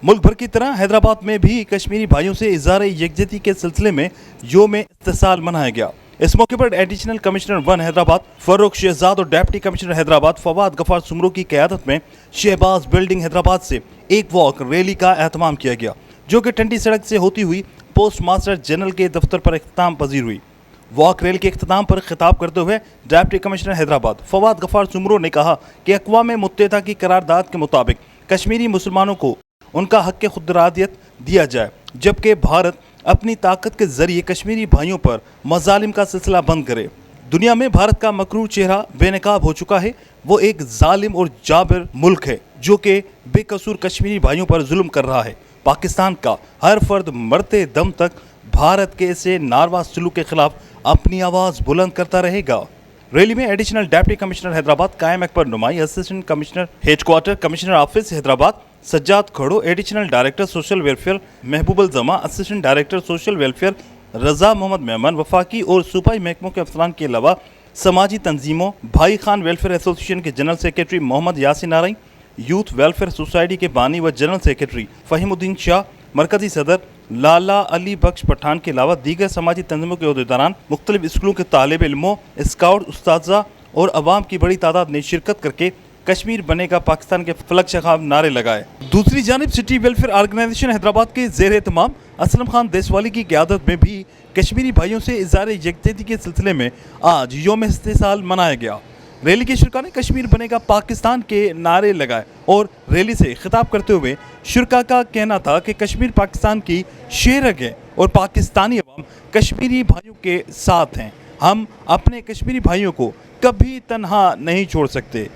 मुल्क भर की तरह हैदराबाद में भी कश्मीरी भाइयों से इज़हार यकजहती के सिलसिले में योम इत्तिसाल मनाया गया। इस मौके पर एडिशनल कमिश्नर 1 हैदराबाद फर्रुख शहजाद और डिप्टी कमिश्नर हैदराबाद फवाद गफार सुमरो की क़यादत में शहबाज बिल्डिंग हैदराबाद से एक वॉक रैली का एहतमाम किया गया, जो कि टंडी सड़क से होती हुई पोस्ट मास्टर जनरल के दफ्तर पर इख्तिताम पजीर हुई। वॉक रैली के इख्तिताम पर खिताब करते हुए डिप्टी कमिश्नर हैदराबाद फवाद गफार सुमरो ने कहा कि अक़वाम मुत्तहिदा की करारदाद के मुताबिक कश्मीरी मुसलमानों को उनका हक़ खुदरादियत दिया जाए, जबकि भारत अपनी ताकत के जरिए कश्मीरी भाइयों पर मज़ालिम का सिलसिला बंद करे। दुनिया में भारत का मकरूर चेहरा बेनकाब हो चुका है। वो एक जालिम और जाबिर मुल्क है जो कि बेकसूर कश्मीरी भाइयों पर जुल्म कर रहा है। पाकिस्तान का हर फर्द मरते दम तक भारत के ऐसे नारवा सलूक के खिलाफ अपनी आवाज़ बुलंद करता रहेगा। रैली में additional deputy commissioner Hyderabad Qaim Akbar Numai, assistant commissioner headquarter commissioner office Hyderabad Sajjad Khaddo, additional director social welfare Mehboobul Jama, assistant director social welfare Raza Mohammad Memon, वफाकी और सूबाई महकमों के अफसरान के अलावा समाजी तंजीमों भाई खान वेलफेयर एसोसिएशन के general secretary Mohammad Yasin Narai, youth welfare society के बानी व जनरल सेक्रेटरी फ़हीमुद्दीन शाह, मरकजी सदर लाला अली बख्श पठान के अलावा दीगर समाजी तंजीमों के अहदेदारान, मुख्तलिफ स्कूलों के तालिब इल्मों, स्काउट, उस्ताज़ा और अवाम की बड़ी तादाद ने शिरकत करके कश्मीर बनेगा पाकिस्तान के फलक शखाब नारे लगाए। दूसरी जानिब सिटी वेलफेयर ऑर्गेनाइजेशन हैदराबाद के ज़ेर एहतमाम असलम खान देशवाली की क़यादत में भी कश्मीरी भाइयों से इज़हार यकजहती के सिलसिले में आज योम इत्तिसाल मनाया गया। रैली के शुरा ने कश्मीर बनेगा पाकिस्तान के नारे लगाए और रैली से खिताब करते हुए शुरा का कहना था कि कश्मीर पाकिस्तान की शेरग है और पाकिस्तानी अवाम कश्मीरी भाइयों के साथ हैं। हम अपने कश्मीरी भाइयों को कभी तन्हा नहीं छोड़ सकते।